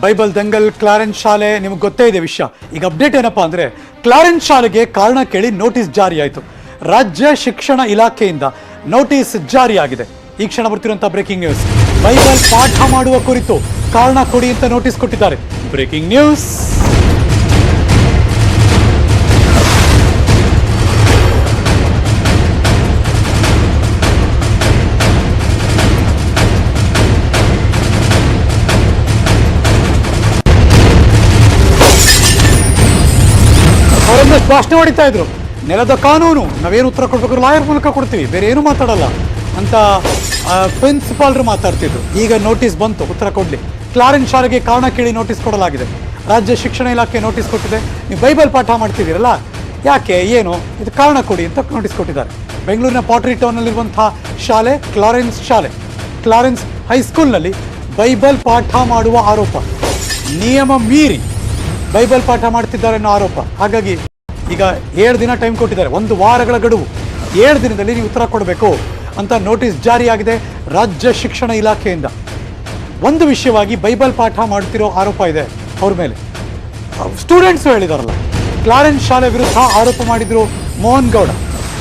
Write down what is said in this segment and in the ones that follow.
Bible Dangal Clarence ಶಾಲೆ ನಿಮಗೆ ಗೊತ್ತೇ ಇದೆ ವಿಷಯ. ಈಗ ಅಪ್ಡೇಟ್ ಏನಪ್ಪಾ ಅಂದ್ರೆ, ಕ್ಲಾರೆನ್ಸ್ ಶಾಲೆಗೆ ಕಾರಣ ಕೇಳಿ ನೋಟಿಸ್ ಜಾರಿ ಆಯಿತು. ರಾಜ್ಯ ಶಿಕ್ಷಣ ಇಲಾಖೆಯಿಂದ ನೋಟಿಸ್ ಜಾರಿಯಾಗಿದೆ. ಈ ಕ್ಷಣ ಬರ್ತಿರುವಂತಹ ಬ್ರೇಕಿಂಗ್ ನ್ಯೂಸ್. ಬೈಬಲ್ ಪಾಠ ಮಾಡುವ ಕುರಿತು ಕಾರಣ ಕೊಡಿ ಅಂತ ನೋಟಿಸ್ ಕೊಟ್ಟಿದ್ದಾರೆ. Breaking news. ಭಾಷಣ ಹೊಡಿತಾ ಇದ್ರು. ನೆಲದ ಕಾನೂನು, ನಾವೇನು ಉತ್ತರ ಕೊಡ್ಬೇಕು ಲಾಯರ್ ಮೂಲಕ ಕೊಡ್ತೀವಿ, ಬೇರೆ ಏನು ಮಾತಾಡಲ್ಲ ಅಂತ ಪ್ರಿನ್ಸಿಪಾಲ್ರು ಮಾತಾಡ್ತಿದ್ರು. ಈಗ ನೋಟಿಸ್ ಬಂತು ಉತ್ತರ ಕೊಡ್ಲಿ. ಕ್ಲಾರೆನ್ಸ್ ಶಾಲೆಗೆ ಕಾರಣ ಕೇಳಿ ನೋಟಿಸ್ ಕೊಡಲಾಗಿದೆ. ರಾಜ್ಯ ಶಿಕ್ಷಣ ಇಲಾಖೆ ನೋಟಿಸ್ ಕೊಟ್ಟಿದೆ. ನೀವು ಬೈಬಲ್ ಪಾಠ ಮಾಡ್ತಿದ್ದೀರಲ್ಲ, ಯಾಕೆ, ಏನು, ಇದು ಕಾರಣ ಕೊಡಿ ಅಂತ ನೋಟಿಸ್ ಕೊಟ್ಟಿದ್ದಾರೆ. ಬೆಂಗಳೂರಿನ ಪಾಟ್ರಿ ಟೌನ್ನಲ್ಲಿರುವಂತಹ ಶಾಲೆ ಕ್ಲಾರೆನ್ಸ್ ಶಾಲೆ. ಕ್ಲಾರೆನ್ಸ್ ಹೈಸ್ಕೂಲ್ನಲ್ಲಿ ಬೈಬಲ್ ಪಾಠ ಮಾಡುವ ಆರೋಪ, ನಿಯಮ ಮೀರಿ ಬೈಬಲ್ ಪಾಠ ಮಾಡ್ತಿದ್ದಾರೆ ಅನ್ನೋ ಆರೋಪ. ಹಾಗಾಗಿ ಈಗ 7 ದಿನ ಟೈಮ್ ಕೊಟ್ಟಿದ್ದಾರೆ, 1 ವಾರಗಳ ಗಡುವು. 7 ದಿನದಲ್ಲಿ ನೀವು ಉತ್ತರ ಕೊಡಬೇಕು ಅಂತ ನೋಟಿಸ್ ಜಾರಿಯಾಗಿದೆ ರಾಜ್ಯ ಶಿಕ್ಷಣ ಇಲಾಖೆಯಿಂದ. ಒಂದು ವಿಷಯವಾಗಿ ಬೈಬಲ್ ಪಾಠ ಮಾಡ್ತಿರೋ ಆರೋಪ ಇದೆ ಅವ್ರ ಮೇಲೆ. ಸ್ಟೂಡೆಂಟ್ಸು ಹೇಳಿದಾರಲ್ಲ, ಕ್ಲಾರೆನ್ಸ್ ಶಾಲೆ ವಿರುದ್ಧ ಆರೋಪ ಮಾಡಿದ್ರು ಮೋಹನ್ ಗೌಡ.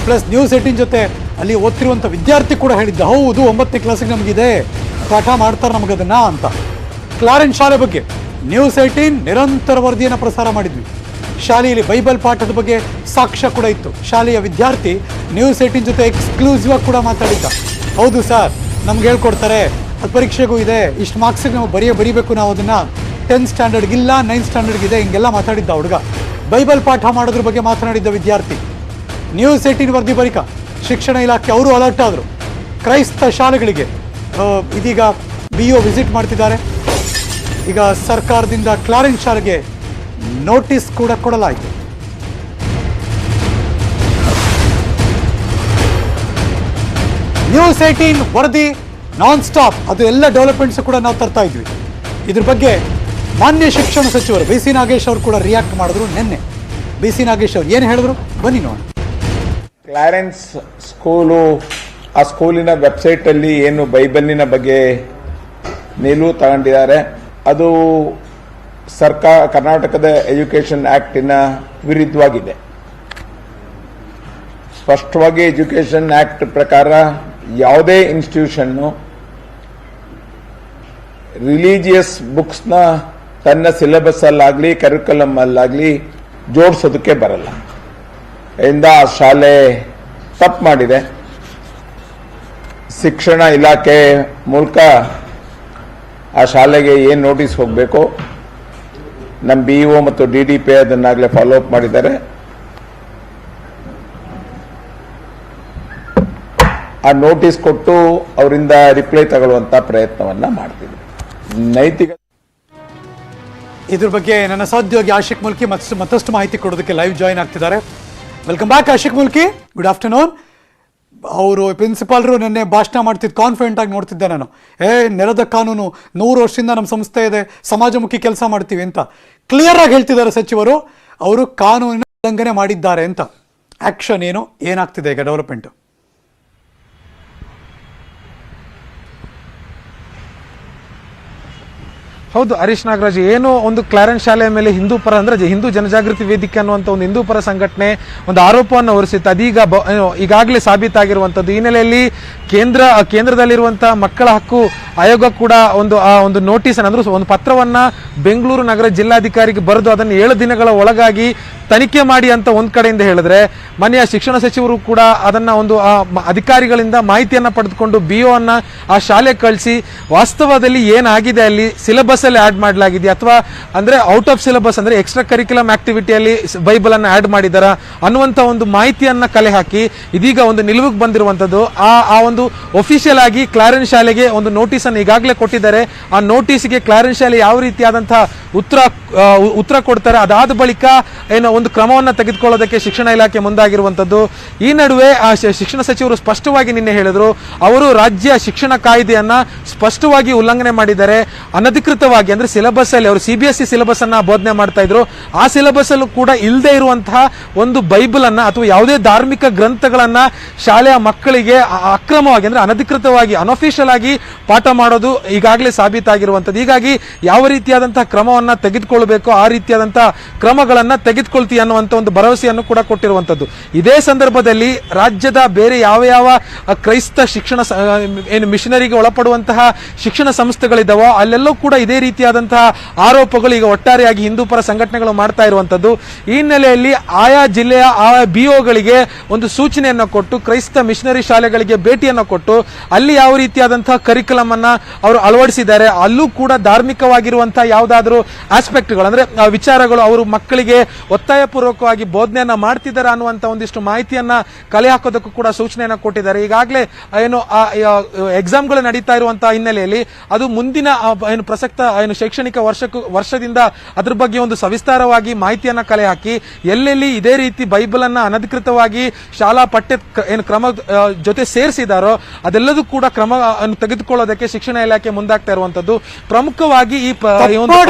ಪ್ಲಸ್ ನ್ಯೂಸ್ 18 ಜೊತೆ ಅಲ್ಲಿ ಓದ್ತಿರುವಂಥ ವಿದ್ಯಾರ್ಥಿ ಕೂಡ ಹೇಳಿದ್ದ, ಹೌದು 9ನೇ ಕ್ಲಾಸಿಗೆ ನಮಗಿದೆ, ಪಾಠ ಮಾಡ್ತಾರೆ ನಮಗದನ್ನ ಅಂತ. ಕ್ಲಾರೆನ್ಸ್ ಶಾಲೆ ಬಗ್ಗೆ ನ್ಯೂಸ್ 18 ನಿರಂತರ ವರದಿಯನ್ನು ಪ್ರಸಾರ ಮಾಡಿದ್ವಿ. ಶಾಲೆಯಲ್ಲಿ ಬೈಬಲ್ ಪಾಠದ ಬಗ್ಗೆ ಸಾಕ್ಷ್ಯ ಕೂಡ ಇತ್ತು. ಶಾಲೆಯ ವಿದ್ಯಾರ್ಥಿ ನ್ಯೂಸ್ 18 ಜೊತೆ ಎಕ್ಸ್ಕ್ಲೂಸಿವ್ ಆಗಿ ಕೂಡ ಮಾತಾಡಿದ್ದ. ಹೌದು ಸರ್, ನಮ್ಗೆ ಹೇಳ್ಕೊಡ್ತಾರೆ, ಅದು ಪರೀಕ್ಷೆಗೂ ಇದೆ, ಇಷ್ಟು ಮಾರ್ಕ್ಸಿಗೆ ನಾವು ಬರೀಬೇಕು, ನಾವು ಅದನ್ನು 10th ಸ್ಟ್ಯಾಂಡರ್ಡ್ಗಿಲ್ಲ 9th ಸ್ಟ್ಯಾಂಡರ್ಡ್ಗಿದೆ, ಹಿಂಗೆಲ್ಲ ಮಾತಾಡಿದ್ದ ಹುಡುಗ. ಬೈಬಲ್ ಪಾಠ ಮಾಡೋದ್ರ ಬಗ್ಗೆ ಮಾತನಾಡಿದ್ದ ವಿದ್ಯಾರ್ಥಿ. ನ್ಯೂಸ್ 18 ವರದಿ ಬಳಿಕ ಶಿಕ್ಷಣ ಇಲಾಖೆ ಅವರು ಅಲರ್ಟ್ ಆದರು. ಕ್ರೈಸ್ತ ಶಾಲೆಗಳಿಗೆ ಇದೀಗ BO ವಿಸಿಟ್ ಮಾಡ್ತಿದ್ದಾರೆ. ಈಗ ಸರ್ಕಾರದಿಂದ ಕ್ಲಾರೆನ್ಸ್ ಶಾಲೆಗೆ ನೋಟಿಸ್ ಕೂಡ ಕೊಡಲಾಯಿತು. ನ್ಯೂಸ್ 18 ವರದಿ ನಾನ್ ಸ್ಟಾಪ್, ಅದು ಎಲ್ಲ ಡೆವಲಪ್ಮೆಂಟ್ಸ್ ಕೂಡ ನಾವು ತರ್ತಾ ಇದ್ವಿ. ಇದ್ರ ಬಗ್ಗೆ ಮಾನ್ಯ ಶಿಕ್ಷಣ ಸಚಿವರು BC ನಾಗೇಶ್ ಅವರು ಕೂಡ ರಿಯಾಕ್ಟ್ ಮಾಡಿದ್ರು ನಿನ್ನೆ. BC ನಾಗೇಶ್ ಅವರು ಏನು ಹೇಳಿದ್ರು ಬನ್ನಿ ನೋಡೋಣ. ಕ್ಲಾರೆನ್ಸ್ ಸ್ಕೂಲು, ಆ ಸ್ಕೂಲಿನ ವೆಬ್ಸೈಟ್ ಅಲ್ಲಿ ಏನು ಬೈಬಲಿನ ಬಗ್ಗೆ ನಿಲುವು ತಗೊಂಡಿದ್ದಾರೆ, ಅದು ಕರ್ನಾಟಕದ ಎಜುಕೇಷನ್ ಆಕ್ಟಿನ ವಿರುದ್ಧವಾಗಿದೆ. ಸ್ಪಷ್ಟವಾಗಿ ಎಜುಕೇಷನ್ ಆಕ್ಟ್ ಪ್ರಕಾರ ಯಾವುದೇ ಇನ್ಸ್ಟಿಟ್ಯೂಷನ್ನು ರಿಲಿಜಿಯಸ್ ಬುಕ್ಸ್ನ ತನ್ನ ಸಿಲೆಬಸ್ ಅಲ್ಲಾಗಲಿ ಕರಿಕ್ಯುಲಮ್ ಅಲ್ಲಾಗಲಿ ಜೋಡಿಸೋದಕ್ಕೆ ಬರಲ್ಲ. ಇಂದ ಆ ಶಾಲೆ ತಪ್ಪು ಮಾಡಿದೆ. ಶಿಕ್ಷಣ ಇಲಾಖೆ ಮೂಲಕ ಆ ಶಾಲೆಗೆ ಏನು ನೋಟಿಸ್ ಹೋಗಬೇಕು, ನಮ್ಮ BO ಮತ್ತು DDP ಅದನ್ನಾಗಲೇ ಫಾಲೋ ಅಪ್ ಮಾಡಿದ್ದಾರೆ. ಆ ನೋಟಿಸ್ ಕೊಟ್ಟು ಅವರಿಂದ ರಿಪ್ಲೈ ತಗೊಳ್ಳುವಂತ ಪ್ರಯತ್ನವನ್ನ ಮಾಡ್ತೀವಿ. ನೈತಿಕ ಇದ್ರ ಬಗ್ಗೆ ನನ್ನ ಸಹೋದ್ಯೋಗಿ ಆಶಿಕ್ ಮುಲ್ಕಿ ಮತ್ತಷ್ಟು ಮಾಹಿತಿ ಕೊಡೋದಕ್ಕೆ ಲೈವ್ ಜಾಯಿನ್ ಆಗ್ತಿದ್ದಾರೆ. Welcome back Ashiq Mulki, good afternoon. ಅವರು ಪ್ರಿನ್ಸಿಪಾಲ್ರು ನಿನ್ನೆ ಭಾಷಣ ಮಾಡ್ತಿದ್ದು ಕಾನ್ಫಿಡೆಂಟ್ ಆಗಿ ನೋಡ್ತಿದ್ದೆ ನಾನು. ನೆಲದ ಕಾನೂನು 100 ವರ್ಷದಿಂದ ನಮ್ಮ ಸಂಸ್ಥೆ ಇದೆ, ಸಮಾಜಮುಖಿ ಕೆಲಸ ಮಾಡ್ತೀವಿ ಅಂತ ಕ್ಲಿಯರ್ ಆಗಿ ಹೇಳ್ತಿದ್ದಾರೆ ಸಚಿವರು. ಅವರು ಕಾನೂನಿನ ಉಲ್ಲಂಘನೆ ಮಾಡಿದ್ದಾರೆ ಅಂತ. ಆಕ್ಷನ್ ಏನು, ಏನಾಗ್ತಿದೆ ಈಗ ಡೆವಲಪ್ಮೆಂಟ್? ಹೌದು ಹರೀಶ್ ನಾಗರಾಜ್, ಏನು ಒಂದು ಕ್ಲಾರೆನ್ಸ್ ಶಾಲೆಯ ಮೇಲೆ ಹಿಂದೂ ಪರ ಅಂದ್ರೆ ಹಿಂದೂ ಜನಜಾಗೃತಿ ವೇದಿಕೆ ಅನ್ನುವಂಥ ಒಂದು ಹಿಂದೂ ಪರ ಸಂಘಟನೆ ಒಂದು ಆರೋಪವನ್ನು ಹೊರಿಸಿತ್ತು. ಅದೀಗ ಈಗಾಗಲೇ ಸಾಬೀತಾಗಿರುವಂಥದ್ದು. ಈ ಹಿನ್ನೆಲೆಯಲ್ಲಿ ಕೇಂದ್ರದಲ್ಲಿರುವಂತಹ ಮಕ್ಕಳ ಹಕ್ಕು ಆಯೋಗ ಕೂಡ ಒಂದು ನೋಟಿಸ್ ಅಂದ್ರೆ ಒಂದು ಪತ್ರವನ್ನ ಬೆಂಗಳೂರು ನಗರ ಜಿಲ್ಲಾಧಿಕಾರಿಗೆ ಬರೆದು ಅದನ್ನು 7 ದಿನಗಳ ಒಳಗಾಗಿ ತನಿಖೆ ಮಾಡಿ ಅಂತ ಒಂದ್ ಕಡೆಯಿಂದ ಹೇಳಿದ್ರೆ, ಮಾನ್ಯ ಶಿಕ್ಷಣ ಸಚಿವರು ಕೂಡ ಅದನ್ನ ಒಂದು ಅಧಿಕಾರಿಗಳಿಂದ ಮಾಹಿತಿಯನ್ನ ಪಡೆದುಕೊಂಡು BO ಅನ್ನ ಆ ಶಾಲೆ ಕಳಿಸಿ ವಾಸ್ತವದಲ್ಲಿ ಏನಾಗಿದೆ, ಅಲ್ಲಿ ಸಿಲೆಬಸ್ ಅಲ್ಲಿ ಆಡ್ ಮಾಡಲಾಗಿದೆ ಅಥವಾ ಅಂದ್ರೆ ಔಟ್ ಆಫ್ ಸಿಲೆಬಸ್ ಅಂದ್ರೆ ಎಕ್ಸ್ಟ್ರಾ ಕರಿಕ್ಯುಲಮ್ ಆಕ್ಟಿವಿಟಿಯಲ್ಲಿ ಬೈಬಲ್ ಅನ್ನ ಆಡ್ ಮಾಡಿದಾರ ಅನ್ನುವಂತ ಒಂದು ಮಾಹಿತಿಯನ್ನ ಕಲೆ ಹಾಕಿ ಇದೀಗ ಒಂದು ನಿಲುವಿಗೆ ಬಂದಿರುವಂತದ್ದು. ಆ ಒಂದು ಒಫಿಷಿಯಲ್ ಆಗಿ ಕ್ಲಾರೆನ್ಸ್ ಶಾಲೆಗೆ ಒಂದು ನೋಟಿಸ್ ಅನ್ನು ಈಗಾಗಲೇ ಕೊಟ್ಟಿದ್ದಾರೆ. ಆ ನೋಟಿಸ್ಗೆ ಕ್ಲಾರೆನ್ಸ್ ಶಾಲೆ ಯಾವ ರೀತಿಯಾದಂತಹ ಉತ್ತರ ಉತ್ತರ ಕೊಡ್ತಾರೆ. ಅದಾದ ಬಳಿಕ ಏನು ಒಂದು ಕ್ರಮವನ್ನು ತೆಗೆದುಕೊಳ್ಳೋದಕ್ಕೆ ಶಿಕ್ಷಣ ಇಲಾಖೆ ಮುಂದಾಗಿರುವಂಥದ್ದು. ಈ ನಡುವೆ ಶಿಕ್ಷಣ ಸಚಿವರು ಸ್ಪಷ್ಟವಾಗಿ ನಿನ್ನೆ ಹೇಳಿದ್ರು, ಅವರು ರಾಜ್ಯ ಶಿಕ್ಷಣ ಕಾಯ್ದೆಯನ್ನ ಸ್ಪಷ್ಟವಾಗಿ ಉಲ್ಲಂಘನೆ ಮಾಡಿದ್ದಾರೆ. ಅನಧಿಕೃತವಾಗಿ ಅಂದ್ರೆ ಸಿಲೆಬಸ್ ಅಲ್ಲಿ ಅವರು CBSE ಸಿಲೆಬಸ್ ಅನ್ನ ಬೋಧನೆ ಮಾಡ್ತಾ ಇದ್ರು. ಆ ಸಿಲೆಬಸ್ ಅಲ್ಲೂ ಕೂಡ ಇಲ್ಲದೆ ಇರುವಂತಹ ಒಂದು ಬೈಬಲ್ ಅನ್ನ ಅಥವಾ ಯಾವುದೇ ಧಾರ್ಮಿಕ ಗ್ರಂಥಗಳನ್ನ ಶಾಲೆಯ ಮಕ್ಕಳಿಗೆ ಅಕ್ರಮವಾಗಿ ಅಂದ್ರೆ ಅನಧಿಕೃತವಾಗಿ ಅನ್ಅಫಿಷಿಯಲ್ ಆಗಿ ಪಾಠ ಮಾಡೋದು ಈಗಾಗಲೇ ಸಾಬೀತಾಗಿರುವಂತದ್ದು. ಹೀಗಾಗಿ ಯಾವ ರೀತಿಯಾದಂತಹ ಕ್ರಮವನ್ನ ತೆಗೆದುಕೊಳ್ಳಬೇಕು ಆ ರೀತಿಯಾದಂತಹ ಕ್ರಮಗಳನ್ನ ತೆಗೆದುಕೊಳ್ತೀವಿ ಅನ್ನುವಂತ ಒಂದು ಭರವಸೆಯನ್ನು ಕೂಡ ಕೊಟ್ಟಿರುವಂತದ್ದು. ಇದೇ ಸಂದರ್ಭದಲ್ಲಿ ರಾಜ್ಯದ ಬೇರೆ ಯಾವ ಯಾವ ಕ್ರೈಸ್ತ ಶಿಕ್ಷಣ ಏನು ಮಿಷನರಿಗೆ ಒಳಪಡುವಂತಹ ಶಿಕ್ಷಣ ಸಂಸ್ಥೆಗಳಿದಾವೋ ಅಲ್ಲೆಲ್ಲೂ ಕೂಡ ಇದೇ ರೀತಿಯಾದಂತಹ ಆರೋಪಗಳು ಈಗ ಒಟ್ಟಾರೆಯಾಗಿ ಹಿಂದೂ ಪರ ಸಂಘಟನೆಗಳು ಮಾಡ್ತಾ ಇರುವಂತದ್ದು. ಈ ಹಿನ್ನೆಲೆಯಲ್ಲಿ ಆಯಾ ಜಿಲ್ಲೆಯ ಆಯಾ BO ಗಳಿಗೆ ಒಂದು ಸೂಚನೆಯನ್ನು ಕೊಟ್ಟು ಕ್ರೈಸ್ತ ಮಿಷನರಿ ಶಾಲೆಗಳಿಗೆ ಭೇಟಿಯನ್ನು ಕೊಟ್ಟು ಅಲ್ಲಿ ಯಾವ ರೀತಿಯಾದಂತಹ ಕರಿಕುಲಮ್ ಅನ್ನ ಅವರು ಅಳವಡಿಸಿದ್ದಾರೆ, ಅಲ್ಲೂ ಕೂಡ ಧಾರ್ಮಿಕವಾಗಿರುವಂತಹ ಯಾವುದಾದ್ರೂ ಆಸ್ಪೆಕ್ಟ್ಗಳು ಅಂದ್ರೆ ವಿಚಾರಗಳು ಅವರು ಮಕ್ಕಳಿಗೆ ಒತ್ತಾಯಪೂರ್ವಕವಾಗಿ ಬೋಧನೆಯನ್ನ ಮಾಡ್ತಿದ್ದಾರೆ ಅನ್ನುವಂತ ಒಂದಿಷ್ಟು ಮಾಹಿತಿಯನ್ನ ಕಲೆ ಹಾಕೋದಕ್ಕೂ ಕೂಡ ಸೂಚನೆಯನ್ನ ಕೊಟ್ಟಿದ್ದಾರೆ. ಈಗಾಗಲೇ ಏನು ಎಕ್ಸಾಮ್ಗಳು ನಡೀತಾ ಇರುವಂತಹ ಹಿನ್ನೆಲೆಯಲ್ಲಿ ಅದು ಮುಂದಿನ ಏನು ಪ್ರಸಕ್ತ ಏನು ಶೈಕ್ಷಣಿಕ ವರ್ಷದಿಂದ ಅದ್ರ ಬಗ್ಗೆ ಒಂದು ಸವಿಸ್ತಾರವಾಗಿ ಮಾಹಿತಿಯನ್ನ ಕಲೆ ಹಾಕಿ ಎಲ್ಲೆಲ್ಲಿ ಇದೇ ರೀತಿ ಬೈಬಲ್ ಅನ್ನ ಅನಧಿಕೃತವಾಗಿ ಶಾಲಾ ಪಠ್ಯ ಏನು ಕ್ರಮ ಜೊತೆ ಸೇರಿಸಿದಾರೋ ಅದೆಲ್ಲದೂ ಕೂಡ ಕ್ರಮ ತೆಗೆದುಕೊಳ್ಳೋದಕ್ಕೆ ಶಿಕ್ಷಣ ಇಲಾಖೆ ಮುಂದಾಗ್ತಾ ಇರುವಂತದ್ದು. ಪ್ರಮುಖವಾಗಿ ಈ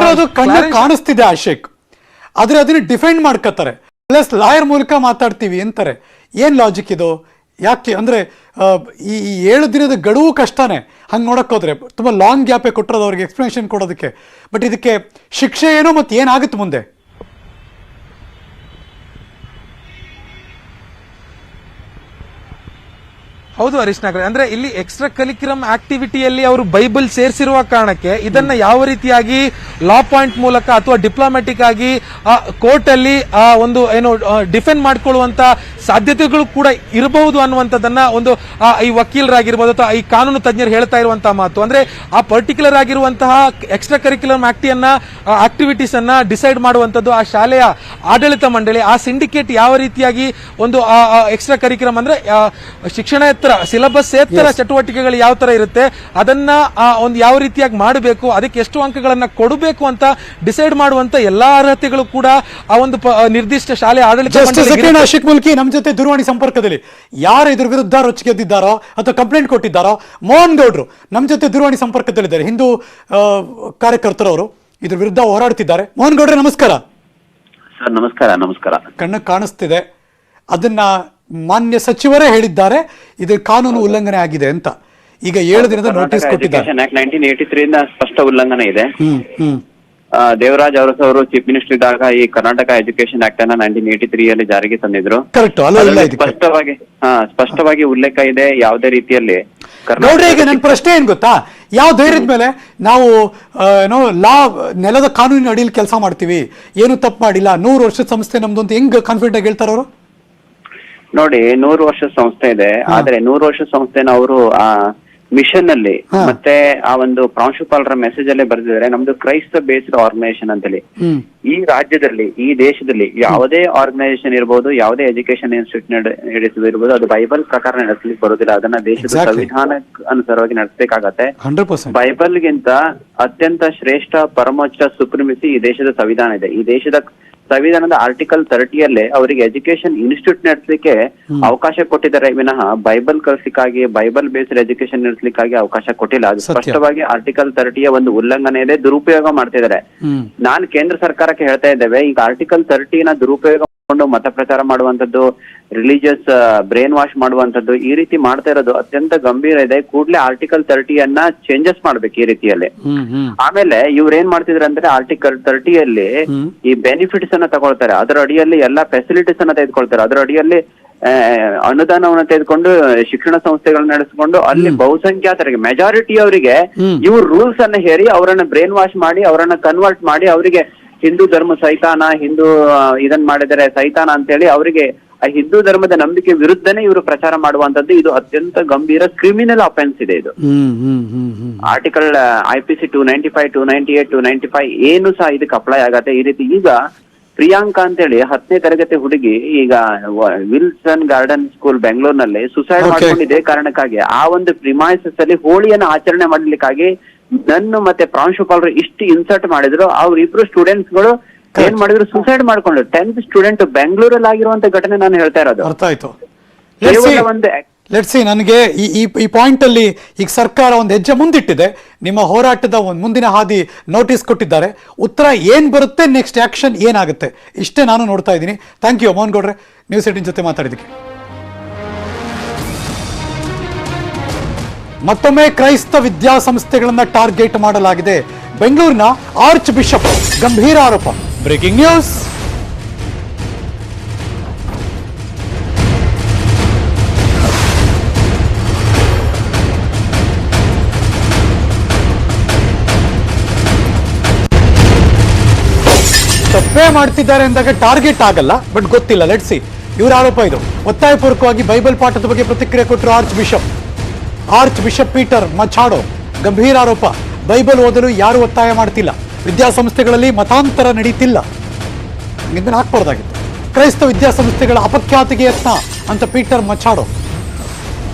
ಕಾಣಿಸ್ತಿದೆ ಅಶೇಕ್, ಆದ್ರೆ ಅದನ್ನ ಡಿಫೆಂಡ್ ಮಾಡ್ಕೋತಾರೆ, ಪ್ಲಸ್ ಲಾಯರ್ ಮೂಲಕ ಮಾತಾಡ್ತೀವಿ ಅಂತಾರೆ. ಏನ್ ಲಾಜಿಕ್ ಇದು? ಯಾಕೆ ಅಂದ್ರೆ ಈ 7 ದಿನದ ಗಡುವು ಕಷ್ಟನೇ ಹಂಗೆ ನೋಡಕ್ ಹೋದ್ರೆ ತುಂಬಾ ಲಾಂಗ್ ಗ್ಯಾಪೇ ಕೊಟ್ಟಿರೋದು ಅವ್ರಿಗೆ ಎಕ್ಸ್ಪ್ಲನೇಷನ್ ಕೊಡೋದಕ್ಕೆ. ಬಟ್ ಇದಕ್ಕೆ ಶಿಕ್ಷೆ ಏನೋ ಮತ್ತೆ ಏನಾಗುತ್ತೆ ಮುಂದೆ? ಹೌದು ಹರೀಶ್ ನಾಗರಾಜ್, ಅಂದ್ರೆ ಇಲ್ಲಿ ಎಕ್ಸ್ಟ್ರಾ ಕರಿಕ್ಯುಲಮ್ ಆಕ್ಟಿವಿಟಿಯಲ್ಲಿ ಅವರು ಬೈಬಲ್ ಸೇರಿಸಿರುವ ಕಾರಣಕ್ಕೆ ಇದನ್ನ ಯಾವ ರೀತಿಯಾಗಿ ಲಾ ಪಾಯಿಂಟ್ ಮೂಲಕ ಅಥವಾ ಡಿಪ್ಲೊಮ್ಯಾಟಿಕ್ ಆಗಿ ಕೋರ್ಟ್ ಅಲ್ಲಿ ಒಂದು ಏನು ಡಿಫೆಂಡ್ ಮಾಡ್ಕೊಳ್ಳುವಂತ ಸಾಧ್ಯತೆಗಳು ಕೂಡ ಇರಬಹುದು ಅನ್ನುವಂಥದ್ದನ್ನ ಒಂದು ಈ ವಕೀಲರಾಗಿರ್ಬೋದು ಅಥವಾ ಈ ಕಾನೂನು ತಜ್ಞರು ಹೇಳ್ತಾ ಇರುವಂತಹ ಮಾತು. ಅಂದ್ರೆ ಆ ಪರ್ಟಿಕ್ಯುಲರ್ ಆಗಿರುವಂತಹ ಎಕ್ಸ್ಟ್ರಾ ಕರಿಕ್ಯುಲಮ್ ಆಕ್ಟಿವಿಟೀಸ್ ಅನ್ನ ಡಿಸೈಡ್ ಮಾಡುವಂತದ್ದು ಆ ಶಾಲೆಯ ಆಡಳಿತ ಮಂಡಳಿ, ಆ ಸಿಂಡಿಕೇಟ್ ಯಾವ ರೀತಿಯಾಗಿ ಒಂದು ಎಕ್ಸ್ಟ್ರಾ ಕರಿಕ್ಯುಲಮ್ ಅಂದ್ರೆ ಶಿಕ್ಷಣೇತರ ಸಿಲೆಬಸ್ ಏತರ ಚಟುವಟಿಕೆಗಳು ಯಾವ ತರ ಇರುತ್ತೆ ಅದನ್ನ ಒಂದು ಯಾವ ರೀತಿಯಾಗಿ ಮಾಡಬೇಕು, ಅದಕ್ಕೆ ಎಷ್ಟು ಅಂಕಗಳನ್ನ ಕೊಡಬೇಕು ಅಂತ ಡಿಸೈಡ್ ಮಾಡುವಂತ ಎಲ್ಲಾ ಅರ್ಹತೆಗಳು ಕೂಡ ಆ ಒಂದು ನಿರ್ದಿಷ್ಟ ಶಾಲೆ ಆಡಳಿತ ಮಂಡಳಿ. ಆಶಿಕ್ ಮುಲ್ಕಿ ನಮ್ಮ ಜೊತೆ ದೂರವಾಣಿ ಸಂಪರ್ಕದಲ್ಲಿ ಯಾರು ಇದ್ರ ವಿರುದ್ಧ ರೊಚ್ಚಿಗೆದ್ದಿದ್ದಾರೋ ಅಥವಾ ಕಂಪ್ಲೇಂಟ್ ಕೊಟ್ಟಿದ್ದಾರೋ ಮೋಹನ್ ಗೌಡ್ರು ನಮ್ಮ ಜೊತೆ ದೂರವಾಣಿ ಸಂಪರ್ಕದಲ್ಲಿದ್ದಾರೆ. ಹಿಂದೂ ಕಾರ್ಯಕರ್ತರವರು ಇದ್ರ ವಿರುದ್ಧ ಹೋರಾಡ್ತಿದ್ದಾರೆ. ಮೋಹನ್ ಗೌಡ್ರೆ ನಮಸ್ಕಾರ. ಸರ್ ನಮಸ್ಕಾರ. ನಮಸ್ಕಾರ. ಕಣ್ಣು ಕಾಣಿಸ್ತಿದೆ, ಅದನ್ನ ಮಾನ್ಯ ಸಚಿವರೇ ಹೇಳಿದ್ದಾರೆ ಇದು ಕಾನೂನು ಉಲ್ಲಂಘನೆ ಆಗಿದೆ ಅಂತ. ಈಗ 7 ದಿನದ ನೋಟಿಸ್ ಕೊಟ್ಟಿದ್ದಾರೆ. 1983 ಇಂದ ಸ್ಪಷ್ಟ ಉಲ್ಲಂಘನೆ ಇದೆ. ದೇವರಾಜ್ ಅರಸು ಅವರು ಚೀಫ್ ಮಿನಿಸ್ಟರ್ ಇದ್ದಾಗ ಈ ಕರ್ನಾಟಕ ಎಜುಕೇಶನ್ ಆಕ್ಟ್ ಅನ್ನ 1983 ಜಾರಿಗೆ ತಂದಿದ್ರು. ಸ್ಪಷ್ಟವಾಗಿ ಉಲ್ಲೇಖ ಇದೆ. ಯಾವುದೇ ರೀತಿಯಲ್ಲಿ ಈಗ ನನ್ನ ಪ್ರಶ್ನೆ ಏನ್ ಗೊತ್ತಾ, ಯಾವ ಧೈರ್ಯದ ಮೇಲೆ ನಾವು ಲಾ ನೆಲದ ಕಾನೂನಿನ ಅಡಿಯಲ್ಲಿ ಕೆಲಸ ಮಾಡ್ತೀವಿ, ಏನು ತಪ್ಪು ಮಾಡಿಲ್ಲ, 100 ವರ್ಷದ ಸಂಸ್ಥೆ ನಮ್ದು ಅಂತ ಹೆಂಗ್ ಕಾನ್ಫಿಡೆಂಟ್ ಆಗಿ ಹೇಳ್ತಾರ ಅವರು? ನೋಡಿ, 100 ವರ್ಷದ ಸಂಸ್ಥೆ ಇದೆ, ಆದ್ರೆ 100 ವರ್ಷದ ಸಂಸ್ಥೆನ ಅವರು ಆ ಮಿಷನ್ ಅಲ್ಲಿ ಮತ್ತೆ ಆ ಒಂದು ಪ್ರಾಂಶುಪಾಲರ ಮೆಸೇಜ್ ಅಲ್ಲೇ ಬರೆದಿದ್ದಾರೆ, ನಮ್ದು ಕ್ರೈಸ್ತ ಬೇಸ್ಡ್ ಆರ್ಗನೈಸೇಷನ್ ಅಂತೇಳಿ. ಈ ರಾಜ್ಯದಲ್ಲಿ, ಈ ದೇಶದಲ್ಲಿ ಯಾವುದೇ ಆರ್ಗನೈಸೇಷನ್ ಇರ್ಬೋದು, ಯಾವುದೇ ಎಜುಕೇಶನ್ ಇನ್ಸ್ಟಿಟ್ಯೂಟ್ ಇರ್ಬೋದು, ಅದು ಬೈಬಲ್ ಪ್ರಕಾರ ನಡೆಸಲಿಕ್ಕೆ ಬರೋದಿಲ್ಲ. ಅದನ್ನ ದೇಶದ ಸಂವಿಧಾನ ಅನುಸಾರವಾಗಿ ನಡೆಸಬೇಕಾಗತ್ತೆ. ಬೈಬಲ್ಗಿಂತ ಅತ್ಯಂತ ಶ್ರೇಷ್ಠ ಪರಮೋಚ್ಚ ಸುಪ್ರೀಮಿಸಿ ಈ ದೇಶದ ಸಂವಿಧಾನ ಇದೆ. ಈ ದೇಶದ ಸಂವಿಧಾನದ ಆರ್ಟಿಕಲ್ 30 ಅವರಿಗೆ ಎಜುಕೇಶನ್ ಇನ್ಸ್ಟಿಟ್ಯೂಟ್ ನಡೆಸಲಿಕ್ಕೆ ಅವಕಾಶ ಕೊಟ್ಟಿದ್ದಾರೆ ವಿನಃ ಬೈಬಲ್ ಕಲಿಸ್ಲಿಕ್ಕಾಗಿ, ಬೈಬಲ್ ಬೇಸ್ಡ್ ಎಜುಕೇಶನ್ ನಡೆಸಲಿಕ್ಕಾಗಿ ಅವಕಾಶ ಕೊಟ್ಟಿಲ್ಲ. ಅದು ಸ್ಪಷ್ಟವಾಗಿ ಆರ್ಟಿಕಲ್ 30 ಒಂದು ಉಲ್ಲಂಘನೆ ಇದೆ, ದುರುಪಯೋಗ ಮಾಡ್ತಿದ್ದಾರೆ. ನಾನು ಕೇಂದ್ರ ಸರ್ಕಾರಕ್ಕೆ ಹೇಳ್ತಾ ಇದ್ದೇವೆ, ಈಗ ಆರ್ಟಿಕಲ್ 30 ದುರುಪಯೋಗ ಮಾಡಿಕೊಂಡು ಮತ ಪ್ರಚಾರ ಮಾಡುವಂತದ್ದು, ರಿಲಿಜಿಯಸ್ ಬ್ರೇನ್ ವಾಶ್ ಮಾಡುವಂತದ್ದು, ಈ ರೀತಿ ಮಾಡ್ತಾ ಇರೋದು ಅತ್ಯಂತ ಗಂಭೀರ ಇದೆ. ಕೂಡಲೇ ಆರ್ಟಿಕಲ್ 30 ಚೇಂಜಸ್ ಮಾಡ್ಬೇಕು ಈ ರೀತಿಯಲ್ಲಿ. ಆಮೇಲೆ ಇವ್ರು ಏನ್ ಮಾಡ್ತಿದ್ರು ಅಂದ್ರೆ ಆರ್ಟಿಕಲ್ 30 ಈ ಬೆನಿಫಿಟ್ಸ್ ಅನ್ನ ತಗೊಳ್ತಾರೆ, ಅದರ ಅಡಿಯಲ್ಲಿ ಎಲ್ಲಾ ಫೆಸಿಲಿಟೀಸ್ ಅನ್ನ ತೆಗೆದುಕೊಳ್ತಾರೆ, ಅದರ ಅಡಿಯಲ್ಲಿ ಅನುದಾನವನ್ನು ತೆಗೆದುಕೊಂಡು ಶಿಕ್ಷಣ ಸಂಸ್ಥೆಗಳನ್ನ ನಡೆಸಿಕೊಂಡು ಅಲ್ಲಿ ಬಹುಸಂಖ್ಯಾತರಿಗೆ, ಮೆಜಾರಿಟಿ ಅವರಿಗೆ ಇವ್ರು ರೂಲ್ಸ್ ಅನ್ನ ಹೇರಿ ಅವರನ್ನ ಬ್ರೇನ್ ವಾಶ್ ಮಾಡಿ, ಅವರನ್ನ ಕನ್ವರ್ಟ್ ಮಾಡಿ, ಅವರಿಗೆ ಹಿಂದೂ ಧರ್ಮ ಸೈತಾನ, ಹಿಂದೂ ಇದನ್ ಮಾಡಿದರೆ ಸೈತಾನ ಅಂತೇಳಿ ಅವರಿಗೆ ಆ ಹಿಂದೂ ಧರ್ಮದ ನಂಬಿಕೆ ವಿರುದ್ಧನೇ ಇವರು ಪ್ರಚಾರ ಮಾಡುವಂತದ್ದು. ಇದು ಅತ್ಯಂತ ಗಂಭೀರ ಕ್ರಿಮಿನಲ್ ಅಫೆನ್ಸ್ ಇದೆ. ಇದು ಆರ್ಟಿಕಲ್ IPC 295, 298, 295 ಏನು ಸಹ ಇದಕ್ಕೆ ಅಪ್ಲೈ ಆಗತ್ತೆ ಈ ರೀತಿ. ಈಗ ಪ್ರಿಯಾಂಕಾ ಅಂತೇಳಿ 10ನೇ ತರಗತಿ ಹುಡುಗಿ ಈಗ ವಿಲ್ಸನ್ ಗಾರ್ಡನ್ ಸ್ಕೂಲ್ ಬೆಂಗಳೂರಿನಲ್ಲಿ ಸುಸೈಡ್ ಮಾಡ್ಕೊಂಡಿದೆ ಕಾರಣಕ್ಕಾಗಿ, ಆ ಒಂದು ಪ್ರಿಮೈಸಸ್ ಅಲ್ಲಿ ಹೋಳಿಯನ್ನ ಆಚರಣೆ ಮಾಡ್ಲಿಕ್ಕಾಗಿ ನನ್ನ ಮತ್ತೆ ಪ್ರಾಂಶುಪಾಲರು ಇಷ್ಟು ಇನ್ಸರ್ಟ್ ಮಾಡಿದ್ರು, ಅವ್ರಿಬ್ರು ಸ್ಟೂಡೆಂಟ್ಸ್ ಗಳು ಏನ್ ಮಾಡಿದ್ರು, ಸುಸೈಡ್ ಮಾಡ್ಕೊಂಡ್ರು. 10th ಸ್ಟೂಡೆಂಟ್ ಬೆಂಗಳೂರಲ್ಲಿ ಆಗಿರುವಂತ ಘಟನೆ ನಾನು ಹೇಳ್ತಾ ಇರೋದು. ಅರ್ಥ ಆಯ್ತು. ಕೇವಲ ಒಂದು ಲೆಟ್ಸ್ ಸಿ, ನನಗೆ ಈ ಪಾಯಿಂಟ್ ಅಲ್ಲಿ ಈಗ ಸರ್ಕಾರ ಒಂದು ಹೆಜ್ಜೆ ಮುಂದಿಟ್ಟಿದೆ. ನಿಮ್ಮ ಹೋರಾಟದ ಒಂದು ಮುಂದಿನ ಹಾದಿ ನೋಟಿಸ್ ಕೊಟ್ಟಿದ್ದಾರೆ. ಉತ್ತರ ಏನ್ ಬರುತ್ತೆ, ನೆಕ್ಸ್ಟ್ ಆಕ್ಷನ್ ಏನಾಗುತ್ತೆ, ಇಷ್ಟೇ ನಾನು ನೋಡ್ತಾ ಇದ್ದೀನಿ. ಥ್ಯಾಂಕ್ ಯು ಮೋಹನ್ ಗೌಡ್ರೆ, ನ್ಯೂಸ್ 18 ಜೊತೆ ಮಾತಾಡಿದ್ದಕ್ಕೆ. ಮತ್ತೊಮ್ಮೆ ಕ್ರೈಸ್ತ ವಿದ್ಯಾಸಂಸ್ಥೆಗಳನ್ನ ಟಾರ್ಗೆಟ್ ಮಾಡಲಾಗಿದೆ. ಬೆಂಗಳೂರಿನ ಆರ್ಚ್ ಬಿಷಪ್ ಗಂಭೀರ ಆರೋಪ. Breaking news. ತಪ್ಪೇ ಮಾಡ್ತಿದ್ದಾರೆ ಅಂದಾಗ ಟಾರ್ಗೆಟ್ ಆಗಲ್ಲ, ಬಟ್ ಗೊತ್ತಿಲ್ಲ. ಲೆಟ್ಸ್ ಸಿ, ಇವ್ರ ಆರೋಪ ಇದು. ಒತ್ತಾಯಪೂರ್ವಕವಾಗಿ ಬೈಬಲ್ ಪಾಠದ ಬಗ್ಗೆ ಪ್ರತಿಕ್ರಿಯೆ ಕೊಟ್ಟರು ಆರ್ಚ್ ಬಿಷಪ್ ಪೀಟರ್ ಮಚಾಡೋ. ಗಂಭೀರ ಆರೋಪ. ಬೈಬಲ್ ಓದಲು ಯಾರು ಒತ್ತಾಯ ಮಾಡ್ತಿಲ್ಲ, ವಿದ್ಯಾಸಂಸ್ಥೆಗಳಲ್ಲಿ ಮತಾಂತರ ನಡೀತಿಲ್ಲ. ಇದನ್ನು ಹಾಕ್ಬಾರ್ದಾಗಿತ್ತು. ಕ್ರೈಸ್ತ ವಿದ್ಯಾಸಂಸ್ಥೆಗಳ ಅಪಖ್ಯಾತಿಗೆ ಯತ್ನ ಅಂತ ಪೀಟರ್ ಮಚಾಡೋ,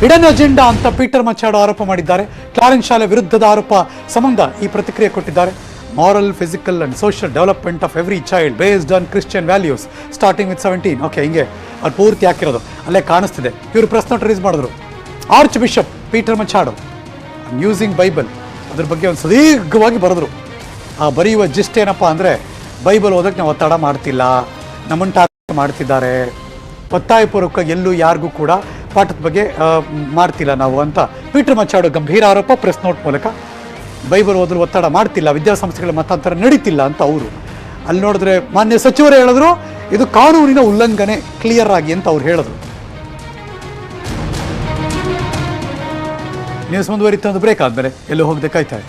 ಹಿಡನ್ ಅಜೆಂಡಾ ಅಂತ ಪೀಟರ್ ಮಚಾಡೋ ಆರೋಪ ಮಾಡಿದ್ದಾರೆ. ಕ್ಲಾರೆನ್ಸ್ ಶಾಲೆ ವಿರುದ್ಧದ ಆರೋಪ ಸಂಬಂಧ ಈ ಪ್ರತಿಕ್ರಿಯೆ ಕೊಟ್ಟಿದ್ದಾರೆ. Moral, physical and social development of every child based on Christian values starting with 17. Okay, ಹಿಂಗೆ ಅವ್ರು ಪೂರ್ತಿ ಹಾಕಿರೋದು ಅಲ್ಲೇ ಕಾಣಿಸ್ತಿದೆ. ಇವರು ಪ್ರೆಸ್ ನೋಟ್ ರಿಲೀಸ್ ಮಾಡಿದ್ರು. Archbishop Peter Machado using Bible, ಅದ್ರ ಬಗ್ಗೆ ಒಂದು ಸುದೀರ್ಘವಾಗಿ ಬರೆದ್ರು. ಆ ಬರೆಯುವ ಜಿಸ್ಟ್ ಏನಪ್ಪ ಅಂದರೆ, ಬೈಬಲ್ ಓದಕ್ಕೆ ನಾವು ಒತ್ತಡ ಮಾಡ್ತಿಲ್ಲ, ನಮ್ಮನ್ನು ಟಾರ್ಗೆಟ್ ಮಾಡ್ತಿದ್ದಾರೆ, ಒತ್ತಾಯಪೂರ್ವಕ ಎಲ್ಲೂ ಯಾರಿಗೂ ಕೂಡ ಪಾಠದ ಬಗ್ಗೆ ಮಾಡ್ತಿಲ್ಲ ನಾವು ಅಂತ ಪೀಟರ್ ಮಚಾಡೋ ಗಂಭೀರ ಆರೋಪ ಪ್ರೆಸ್ ನೋಟ್ ಮೂಲಕ. ಬೈಬಲ್ ಓದಲು ಒತ್ತಡ ಮಾಡ್ತಿಲ್ಲ, ವಿದ್ಯಾಸಂಸ್ಥೆಗಳ ಮತಾಂತರ ನಡೀತಿಲ್ಲ ಅಂತ ಅವರು. ಅಲ್ಲಿ ನೋಡಿದ್ರೆ ಮಾನ್ಯ ಸಚಿವರು ಹೇಳಿದ್ರು ಇದು ಕಾನೂನಿನ ಉಲ್ಲಂಘನೆ ಕ್ಲಿಯರ್ ಆಗಿ ಅಂತ ಅವ್ರು ಹೇಳಿದ್ರು. ನ್ಯೂಸ್ ಮುಂದುವರಿತ ಒಂದು ಬ್ರೇಕ್ ಆದಮೇಲೆ ಎಲ್ಲೂ ಹೋಗದೆ ಕಾಯ್ತಾರೆ.